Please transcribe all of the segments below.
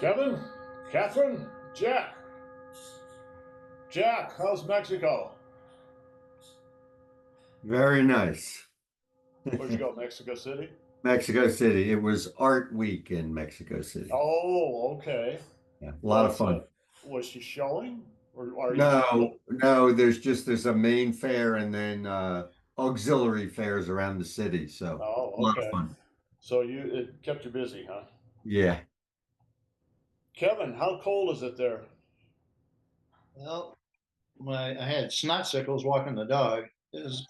Kevin, Catherine, Jack. Jack, how's Mexico? Very nice. Where'd you go? Mexico City? Mexico City. It was Art Week in Mexico City. Oh, okay. Yeah, a lot of Was fun. was she showing, or are you just No, no, there's a main fair and then auxiliary fairs around the city. So Oh, a lot of okay. fun. So it kept you busy, huh? Yeah. Kevin, how cold is it there? Well, when I had snot sickles walking the dog, it was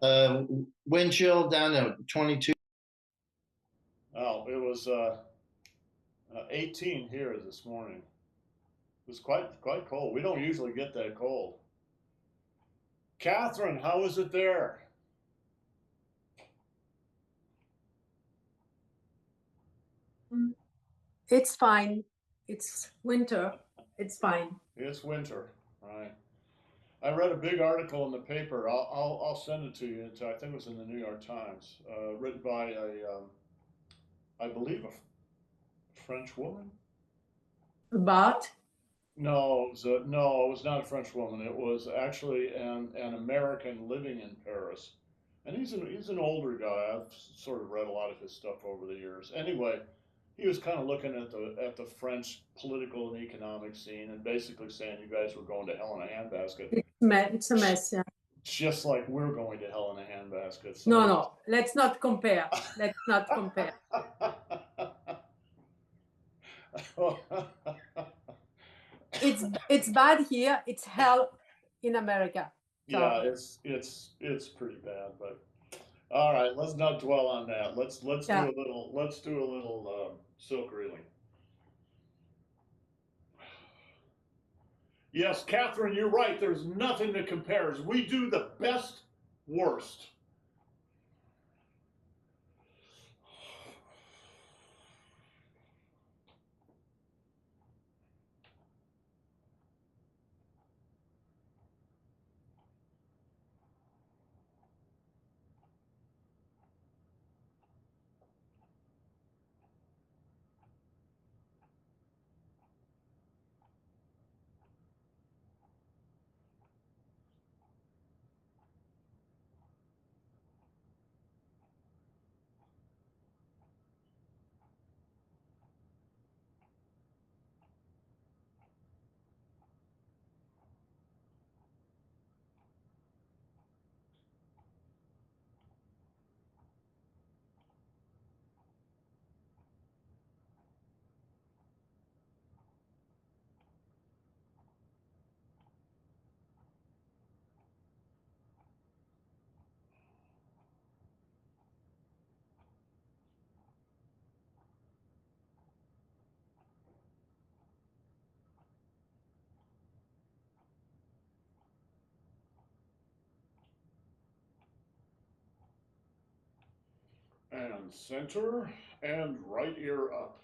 uh, wind chill down to 22. Oh, it was 18 here this morning. It was quite cold. We don't usually get that cold. Catherine, how is it there? It's fine. It's winter. It's fine. It's winter, right? I read a big article in the paper. I'll send it to you. I think it was in the New York Times, written by I believe a French woman. But No, it was not a French woman. It was actually an American living in Paris, and he's an older guy. I've sort of read a lot of his stuff over the years. Anyway, he was kind of looking at the French political and economic scene, and basically saying you guys were going to hell in a handbasket, it's a mess. Yeah. just like we're going to hell in a handbasket. No, So. no. Let's not compare. Let's not compare. It's bad here. It's hell in America. So, Yeah, it's pretty bad, but all right, let's not dwell on that. Let's yeah. do a little silk reeling. Yes, Catherine, you're right. There's nothing that compares. We do the best worst. And center and right ear up.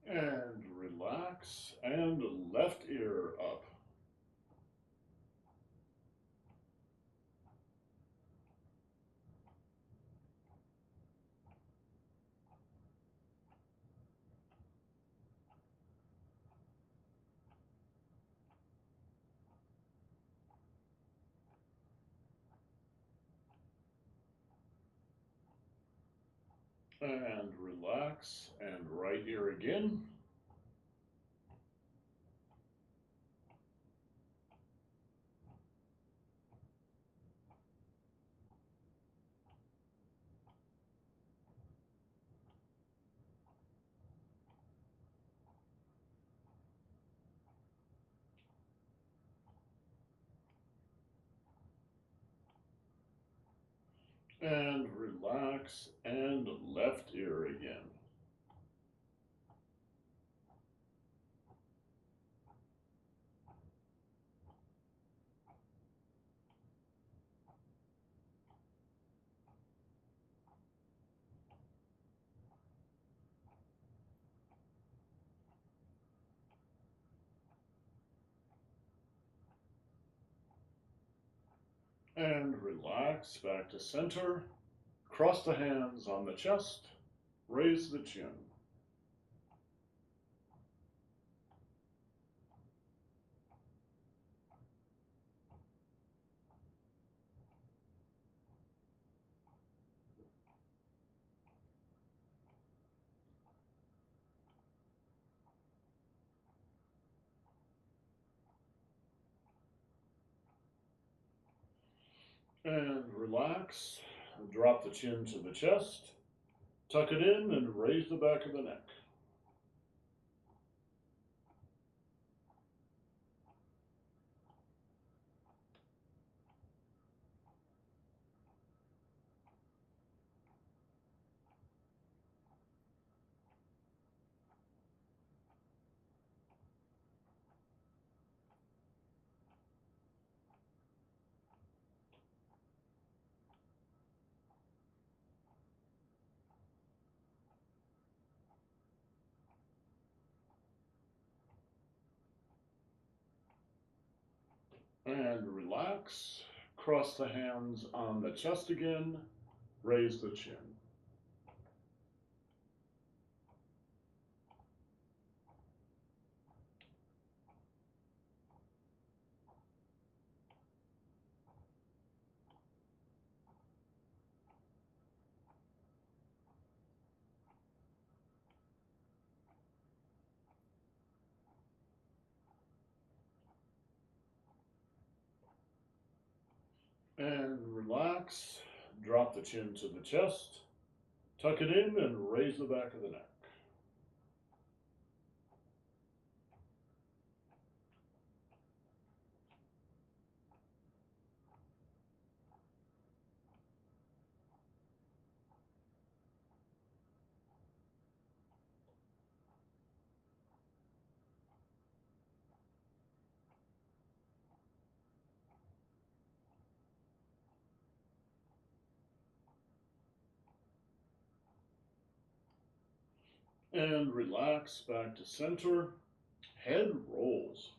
And relax and left ear up. And relax and right ear again. And relax, and left ear again. And relax back to center. Cross the hands on the chest. Raise the chin. And relax. Drop the chin to the chest. Tuck it in and raise the back of the neck. And relax. Cross the hands on the chest again. Raise the chin. And relax. Drop the chin to the chest. Tuck it in and raise the back of the neck. And relax back to center. Head rolls.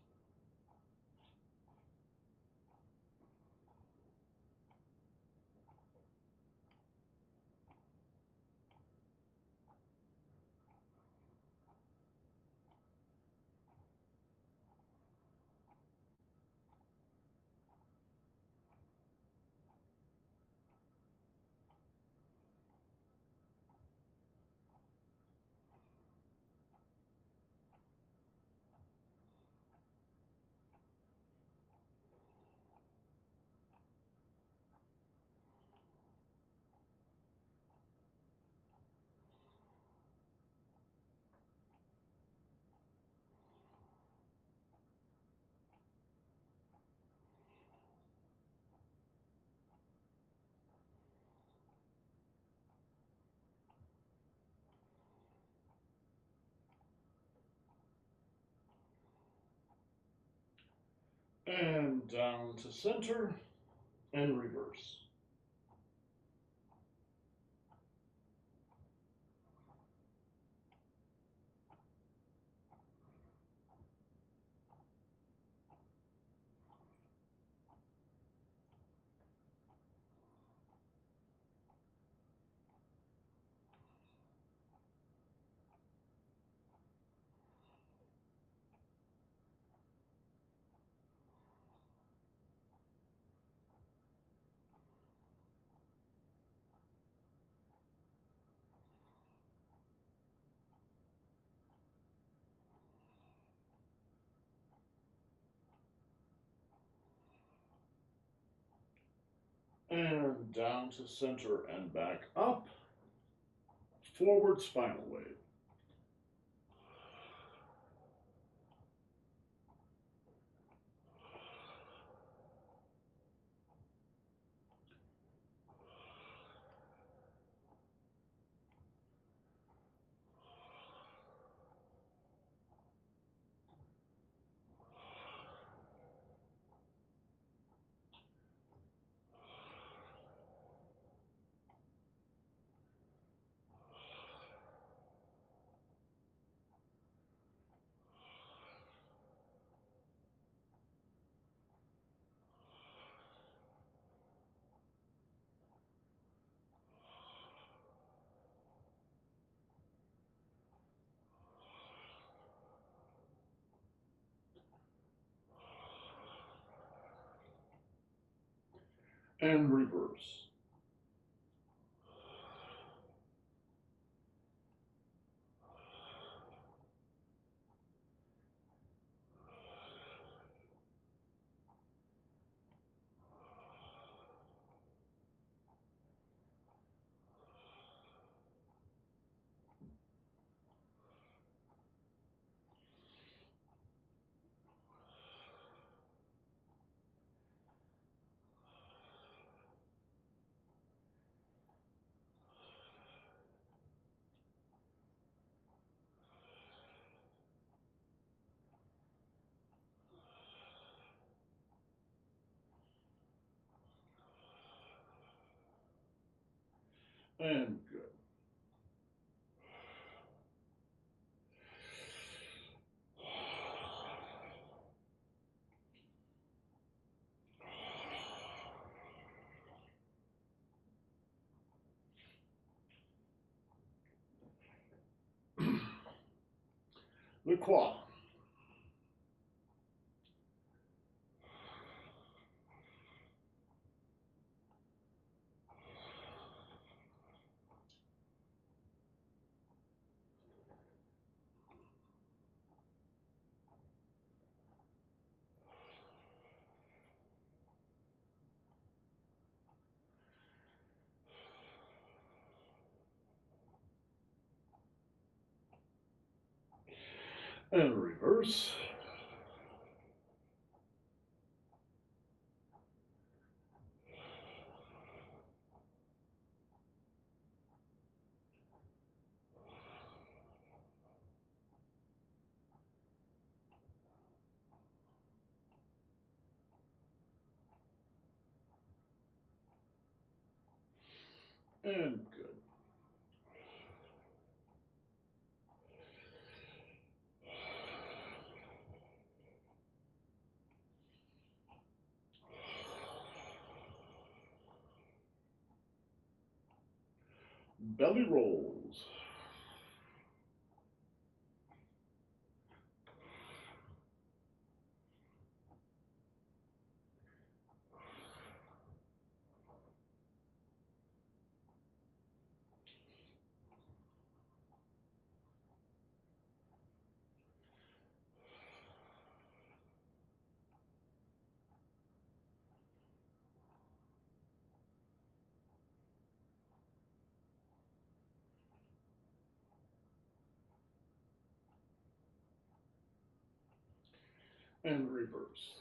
And down to center and reverse. And down to center and back up. Forward spinal wave. and reverse. And good. The KUA. And reverse. And good. Belly rolls. And reverse.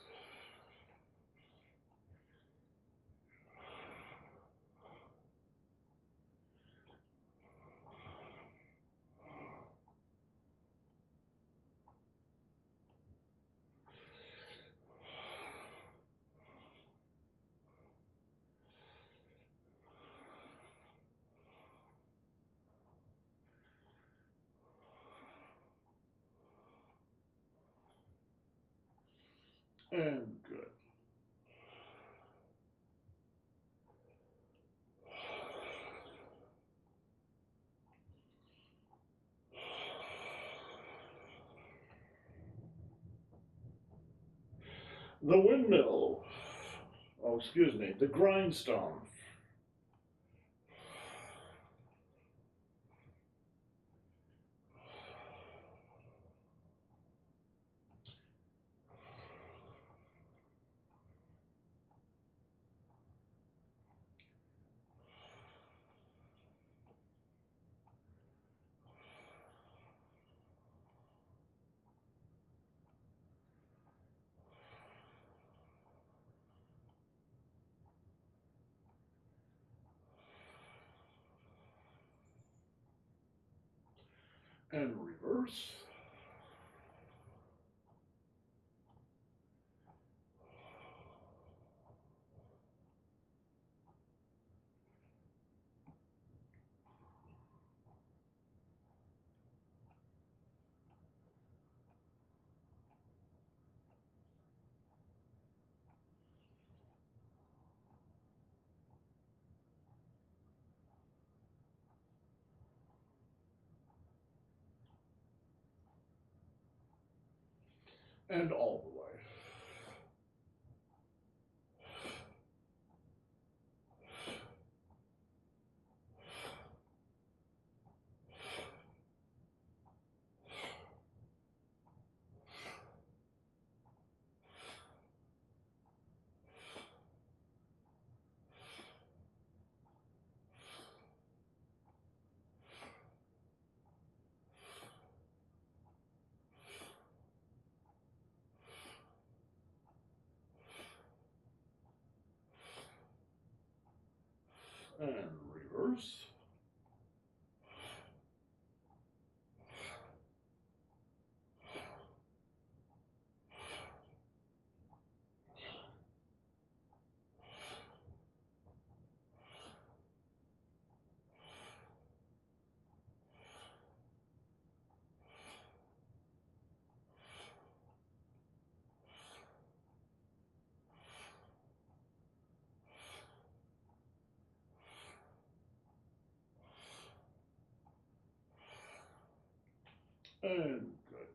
And good. The windmill. Oh, excuse me. The grindstone. And reverse. And all the way. And reverse. And good.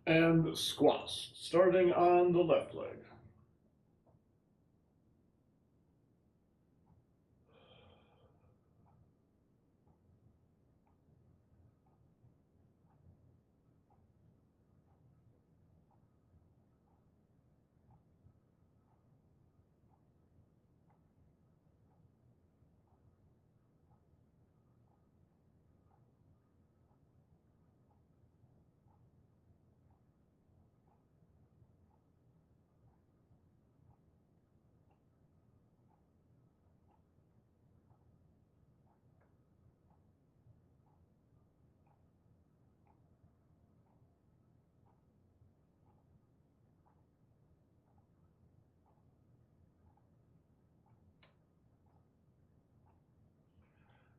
And squats, starting on the left leg.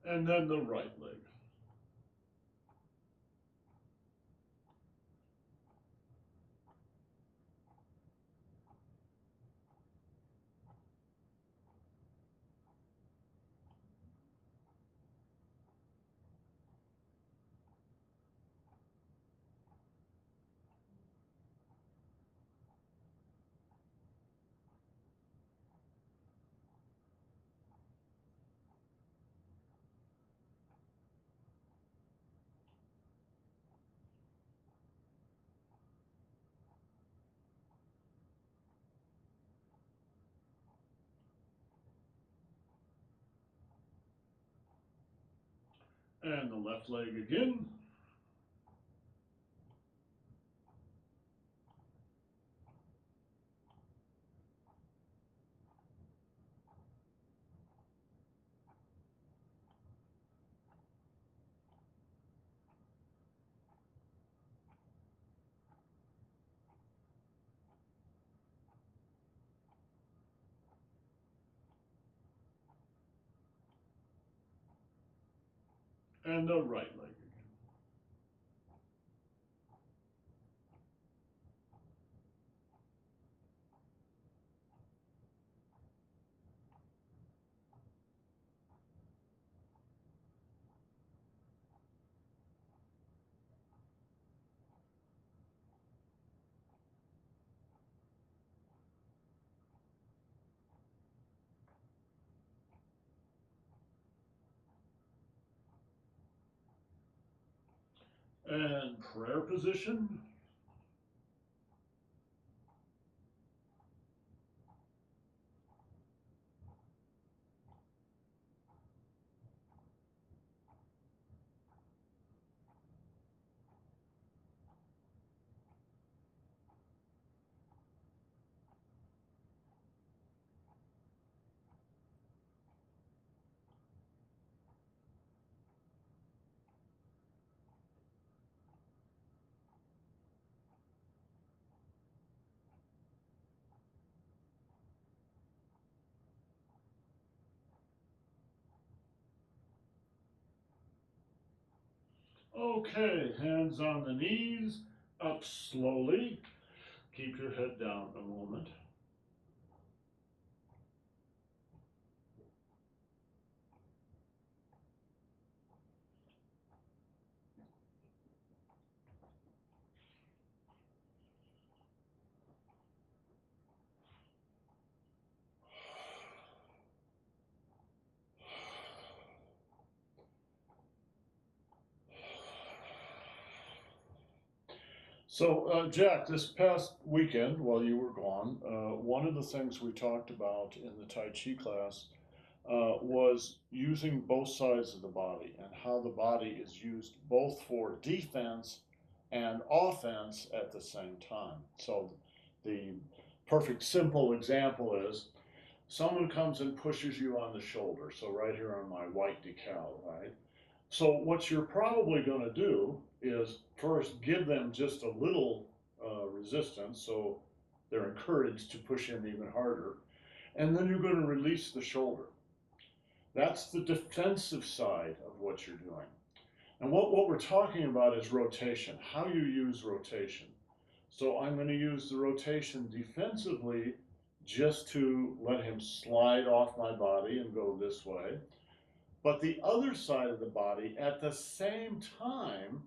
And then the right leg. And the left leg again. And the right leg again. And prayer position. Okay, hands on the knees, up slowly. Keep your head down a moment. So, Jack, this past weekend while you were gone, one of the things we talked about in the Tai Chi class was using both sides of the body and how the body is used both for defense and offense at the same time. So the perfect simple example is someone comes and pushes you on the shoulder. So right here on my white decal, right? So what you're probably going to do is first give them just a little resistance, so they're encouraged to push in even harder, and then you're going to release the shoulder. That's the defensive side of what you're doing. And what we're talking about is rotation, how you use rotation. So I'm going to use the rotation defensively just to let him slide off my body and go this way. But the other side of the body at the same time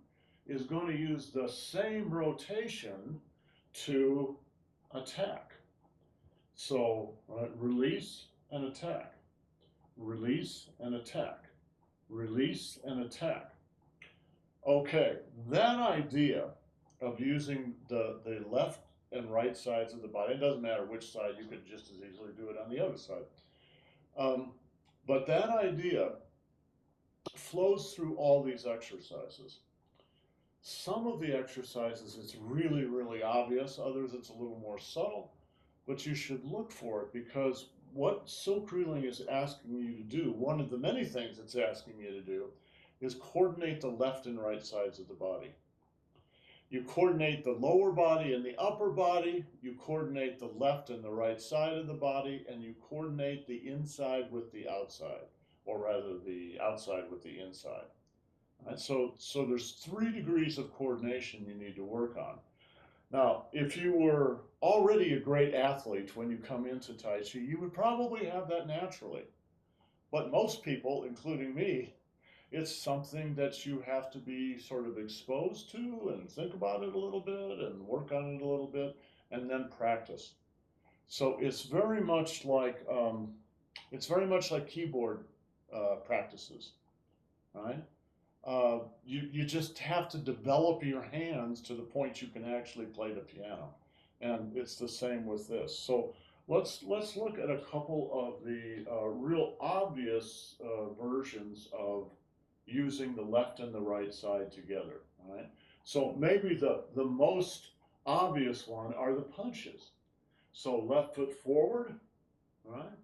is going to use the same rotation to attack. So release and attack, release and attack, release and attack. Okay, that idea of using the left and right sides of the body, it doesn't matter which side, you could just as easily do it on the other side. But that idea flows through all these exercises. Some of the exercises it's really, really obvious, others it's a little more subtle, but you should look for it because what silk reeling is asking you to do, one of the many things it's asking you to do, is coordinate the left and right sides of the body. You coordinate the lower body and the upper body, you coordinate the left and the right side of the body, and you coordinate the inside with the outside, or rather the outside with the inside. Right? So there's 3 degrees of coordination you need to work on. Now, if you were already a great athlete when you come into Tai Chi, you would probably have that naturally. But most people, including me, it's something that you have to be sort of exposed to and think about it a little bit and work on it a little bit and then practice. So it's very much like keyboard practices, right? You just have to develop your hands to the point you can actually play the piano, and it's the same with this. So let's look at a couple of the real obvious versions of using the left and the right side together. Right? So maybe the most obvious one are the punches. So left foot forward, right?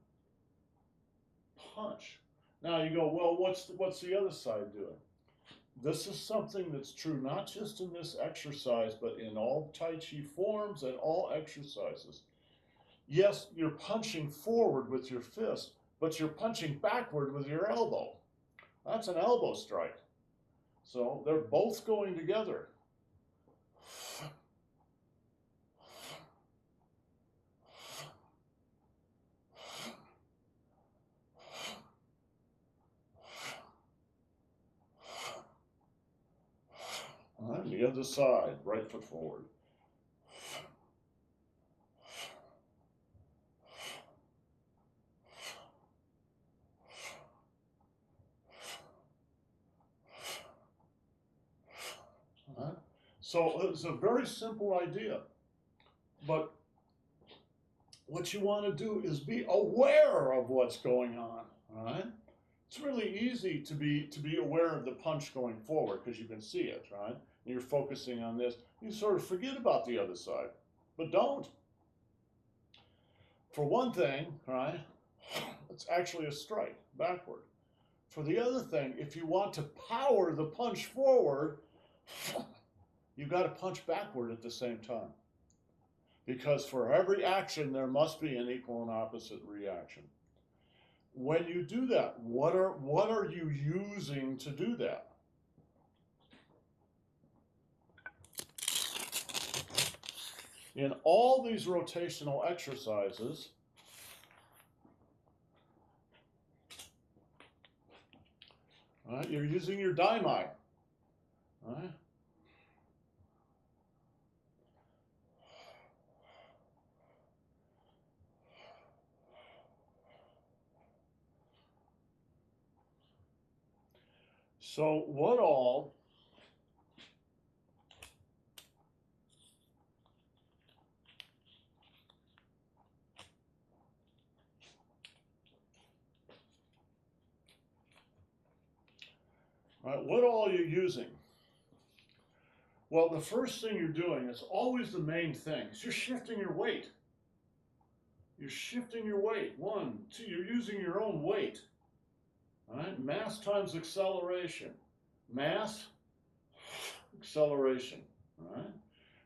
Punch. Now you go, well, what's the other side doing? This is something that's true not just in this exercise, but in all Tai Chi forms and all exercises. Yes, you're punching forward with your fist, but you're punching backward with your elbow. That's an elbow strike. So they're both going together. On the other side, right foot forward. So it's a very simple idea, but what you want to do is be aware of what's going on. All right? It's really easy to be aware of the punch going forward because you can see it, right? And you're focusing on this. You sort of forget about the other side, but don't. For one thing, right? It's actually a strike backward. For the other thing, if you want to power the punch forward, you've got to punch backward at the same time. Because for every action, there must be an equal and opposite reaction. When you do that, what are you using to do that? In all these rotational exercises, right, you're using your daimai. Right? So what all Right? What all are you using? Well, the first thing you're doing is always the main thing. Is you're shifting your weight. You're shifting your weight. 1, 2, you're using your own weight. Right? Mass times acceleration. Mass, acceleration. Right?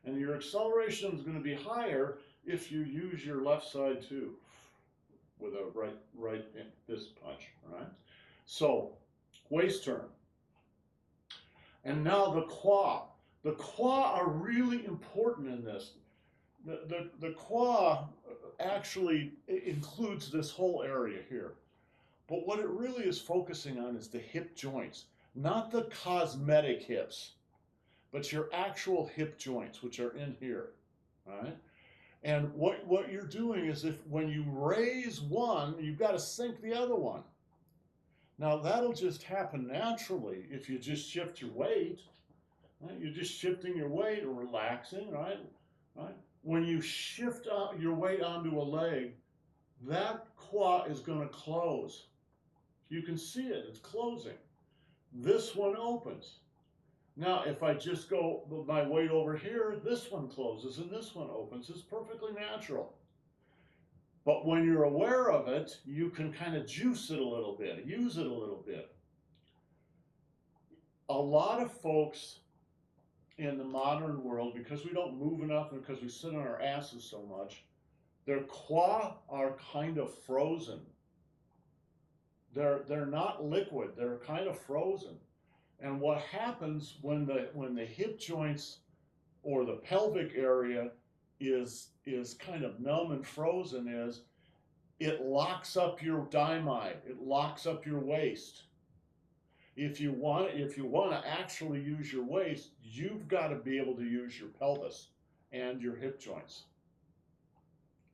And your acceleration is going to be higher if you use your left side too, with a right fist punch. Right? So, waist turn. And now the KUA. The KUA are really important in this. The KUA actually includes this whole area here. But what it really is focusing on is the hip joints, not the cosmetic hips, but your actual hip joints, which are in here, right? And what you're doing is when you raise one, you've got to sink the other one. Now that'll just happen naturally if you just shift your weight. Right? You're just shifting your weight or relaxing, right? Right? When you shift your weight onto a leg, that KUA is going to close. You can see it, it's closing. This one opens. Now, if I just go with my weight over here, this one closes and this one opens. It's perfectly natural. But when you're aware of it, you can kind of juice it a little bit, use it a little bit. A lot of folks in the modern world, because we don't move enough and because we sit on our asses so much, their KUA are kind of frozen. They're not liquid, they're kind of frozen. And what happens when the hip joints or the pelvic area is kind of numb and frozen is it locks up your daimai, it locks up your waist. If you want to actually use your waist, you've got to be able to use your pelvis and your hip joints.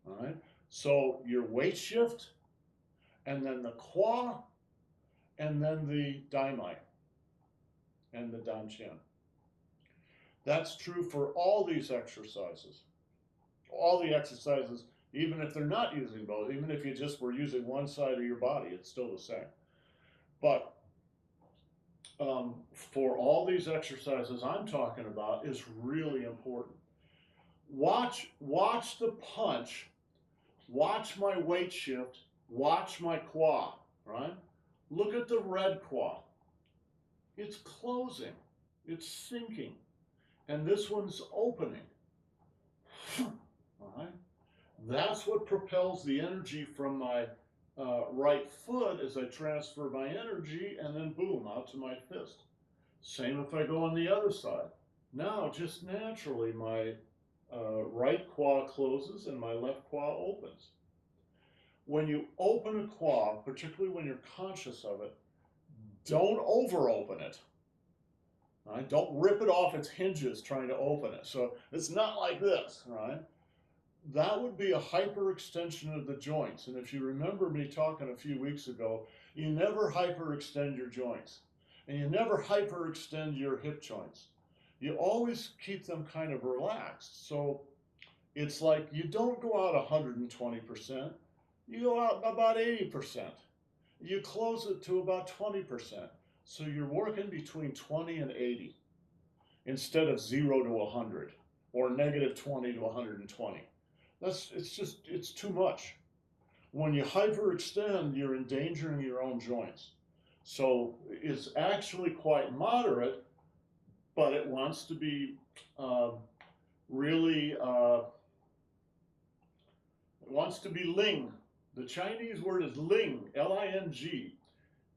All right? So your weight shift, and then the KUA, and then the daimai, and the danchin. That's true for all these exercises. All the exercises, even if they're not using both, even if you just were using one side of your body, it's still the same. But for all these exercises I'm talking about is really important. Watch the punch, watch my weight shift, watch my KUA, right? Look at the red KUA. It's closing, it's sinking, and this one's opening. All right? That's what propels the energy from my right foot as I transfer my energy, and then boom, out to my fist. Same if I go on the other side. Now, just naturally, my right KUA closes and my left KUA opens. When you open a KUA, particularly when you're conscious of it, don't over open it. Right? Don't rip it off its hinges trying to open it. So it's not like this, right? That would be a hyperextension of the joints. And if you remember me talking a few weeks ago, you never hyperextend your joints. And you never hyperextend your hip joints. You always keep them kind of relaxed. So it's like you don't go out 120%. You go out about 80%. You close it to about 20%. So you're working between 20 and 80 instead of 0 to 100 or negative 20 to 120. It's too much. When you hyperextend, you're endangering your own joints. So it's actually quite moderate, but it wants to be really, it wants to be ling. The Chinese word is ling, L-I-N-G.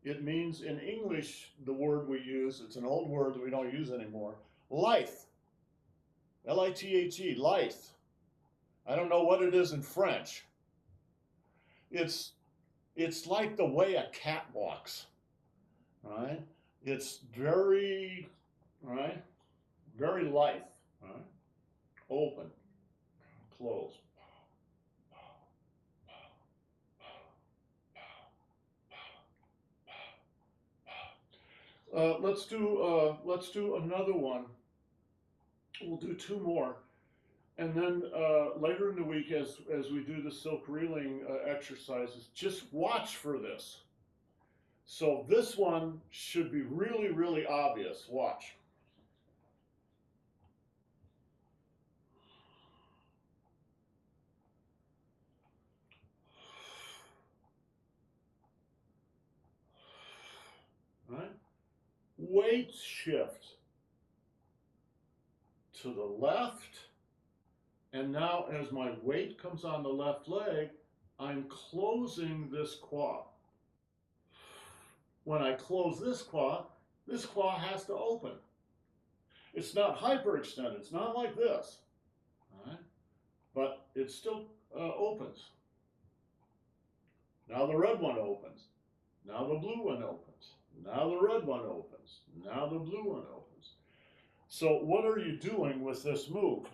It means in English, the word we use, it's an old word that we don't use anymore, lithe, L-I-T-H-E, lithe. I don't know what it is in French. It's like the way a cat walks, right? It's very, right? Very lithe, right? Open, close. Let's do another one. We'll do 2 more. And then later in the week, as we do the silk reeling exercises, just watch for this. So this one should be really, really obvious. Watch. Right? Weight shift to the left. And now as my weight comes on the left leg, I'm closing this KUA. When I close this KUA has to open. It's not hyperextended. It's not like this. All right? But it still opens. Now the red one opens. Now the blue one opens. Now the red one opens. Now the blue one opens. So what are you doing with this move?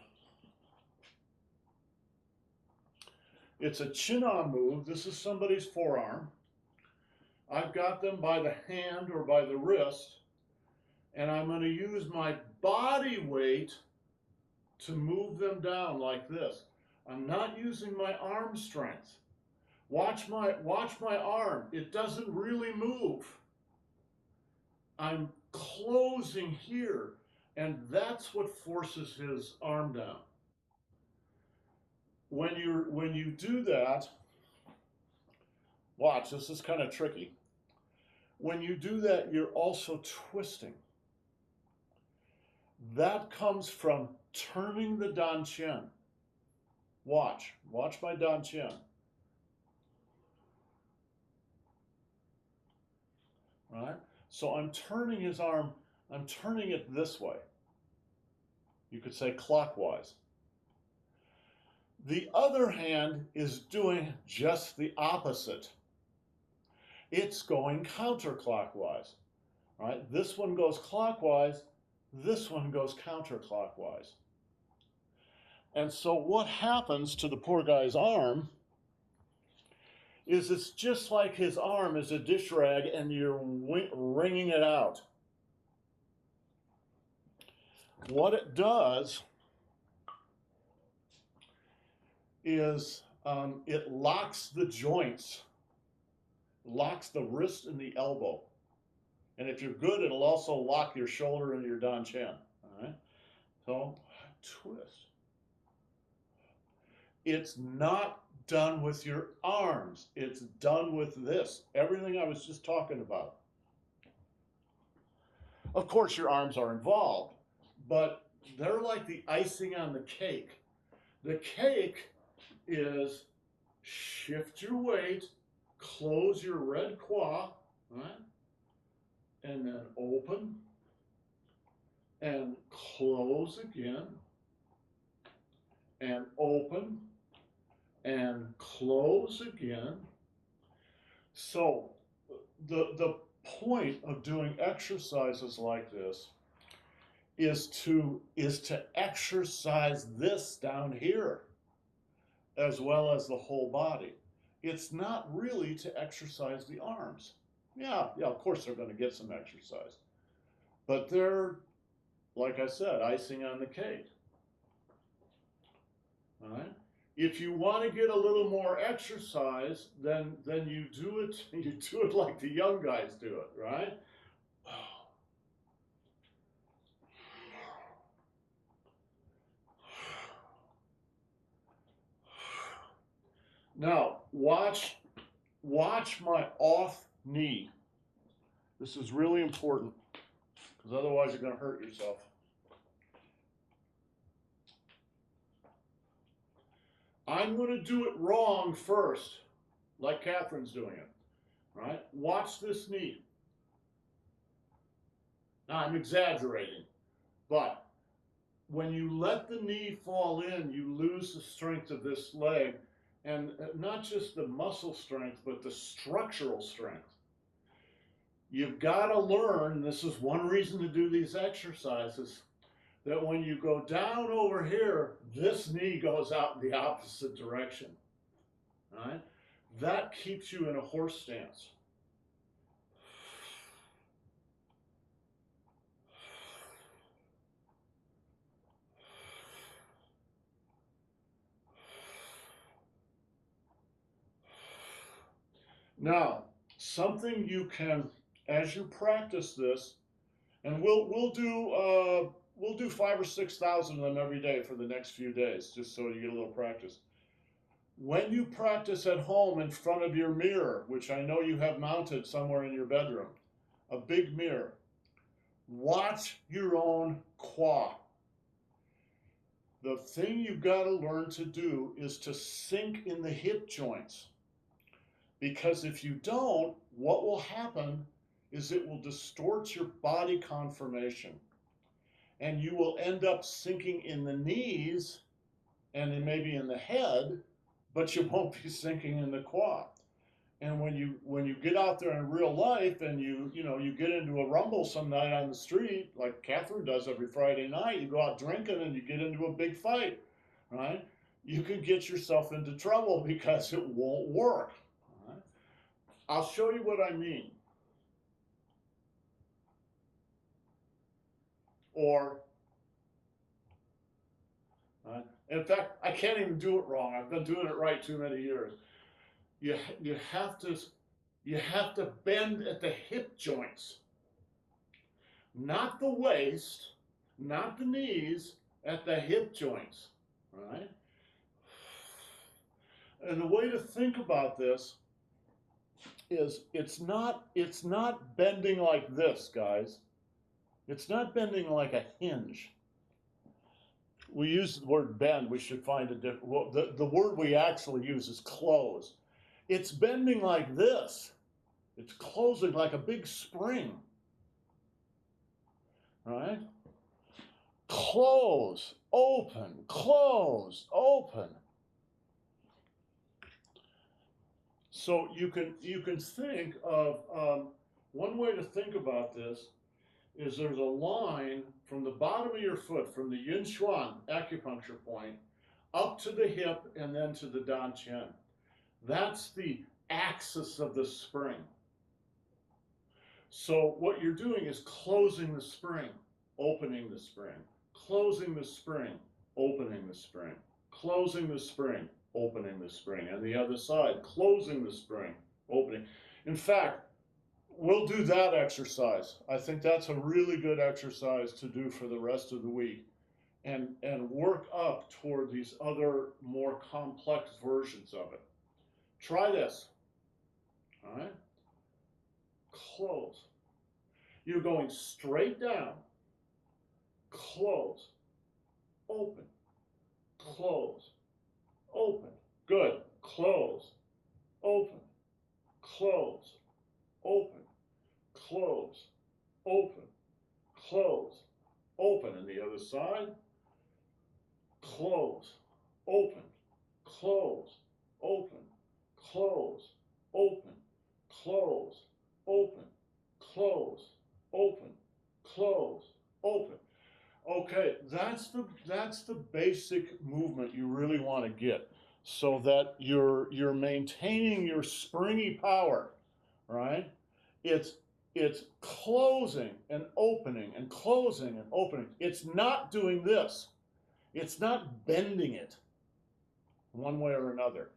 It's a chin-on move. This is somebody's forearm. I've got them by the hand or by the wrist, and I'm going to use my body weight to move them down like this. I'm not using my arm strength. Watch my arm. It doesn't really move. I'm closing here, and that's what forces his arm down. When you do that, watch, this is kind of tricky. When you do that, you're also twisting. That comes from turning the dantian. Watch my dantian. Right? So I'm turning his arm, I'm turning it this way. You could say clockwise. The other hand is doing just the opposite. It's going counterclockwise. Right? This one goes clockwise, this one goes counterclockwise. And so what happens to the poor guy's arm is it's just like his arm is a dish rag and you're wringing it out. What it does is it locks the joints, locks the wrist and the elbow. And if you're good, it'll also lock your shoulder and your dantian. All right? So twist. It's not done with your arms. It's done with this. Everything I was just talking about. Of course, your arms are involved, but they're like the icing on the cake. The cake is shift your weight, close your red KUA, right? And then open and close again and open and close again. So the point of doing exercises like this is to exercise this down here as well as the whole body. It's not really to exercise the arms. Yeah, of course they're going to get some exercise, but they're, like I said, icing on the cake. All right. If you want to get a little more exercise, then you do it like the young guys do it, right? Now, watch my off knee. This is really important because otherwise you're going to hurt yourself. I'm going to do it wrong first, like Catherine's doing it. Right? Watch this knee. Now, I'm exaggerating, but when you let the knee fall in, you lose the strength of this leg, and not just the muscle strength, but the structural strength. You've got to learn, this is one reason to do these exercises, that when you go down over here, this knee goes out in the opposite direction. All right? That keeps you in a horse stance. Now, something you can, as you practice this, and we'll do 5 or 6 thousand of them every day for the next few days, just so you get a little practice. When you practice at home in front of your mirror, which I know you have mounted somewhere in your bedroom, a big mirror, watch your own KUA. The thing you've got to learn to do is to sink in the hip joints. Because if you don't, what will happen is it will distort your body conformation. And you will end up sinking in the knees and then maybe in the head, but you won't be sinking in the KUA. And when you get out there in real life and you get into a rumble some night on the street, like Catherine does every Friday night, you go out drinking and you get into a big fight, right? You can get yourself into trouble because it won't work. Right? I'll show you what I mean. Or, in fact, I can't even do it wrong. I've been doing it right too many years. You have to bend at the hip joints, not the waist, not the knees, at the hip joints, right? And the way to think about this is it's not bending like this, guys. It's not bending like a hinge. We use the word bend. We should find a different. Well, the word we actually use is close. It's bending like this. It's closing like a big spring. Right? Close, open, close, open. So you can think of one way to think about this is there's a line from the bottom of your foot, from the yin xuan acupuncture point, up to the hip and then to the dan qian. That's the axis of the spring. So what you're doing is closing the spring, opening the spring, closing the spring, opening the spring, closing the spring, opening the spring, and the other side, closing the spring, opening. In fact, we'll do that exercise. I think that's a really good exercise to do for the rest of the week and work up toward these other more complex versions of it. Try this. All right? Close. You're going straight down. Close. Open. Close. Open. Good. Close. Open. Close. Open. Close. Open. Close. Open. And the other side. Close. Open. Close. Open. Close. Open. Close. Open. Close. Open. Close. Open. Okay, that's the basic movement you really want to get, so that you're maintaining your springy power, right? It's closing and opening and closing and opening. It's not doing this. It's not bending it one way or another.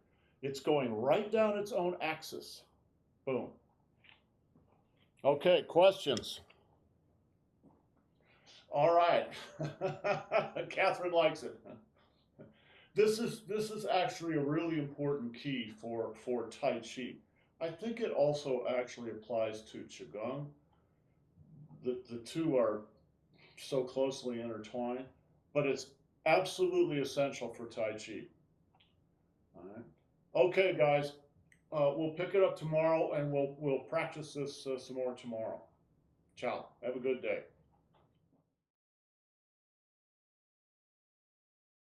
It's going right down its own axis. Boom. Okay, questions? All right. Catherine likes it. This is actually a really important key for Tai Chi. I think it also actually applies to Qigong. The two are so closely intertwined, but it's absolutely essential for Tai Chi. All right. Okay, guys. We'll pick it up tomorrow, and we'll practice this some more tomorrow. Ciao. Have a good day.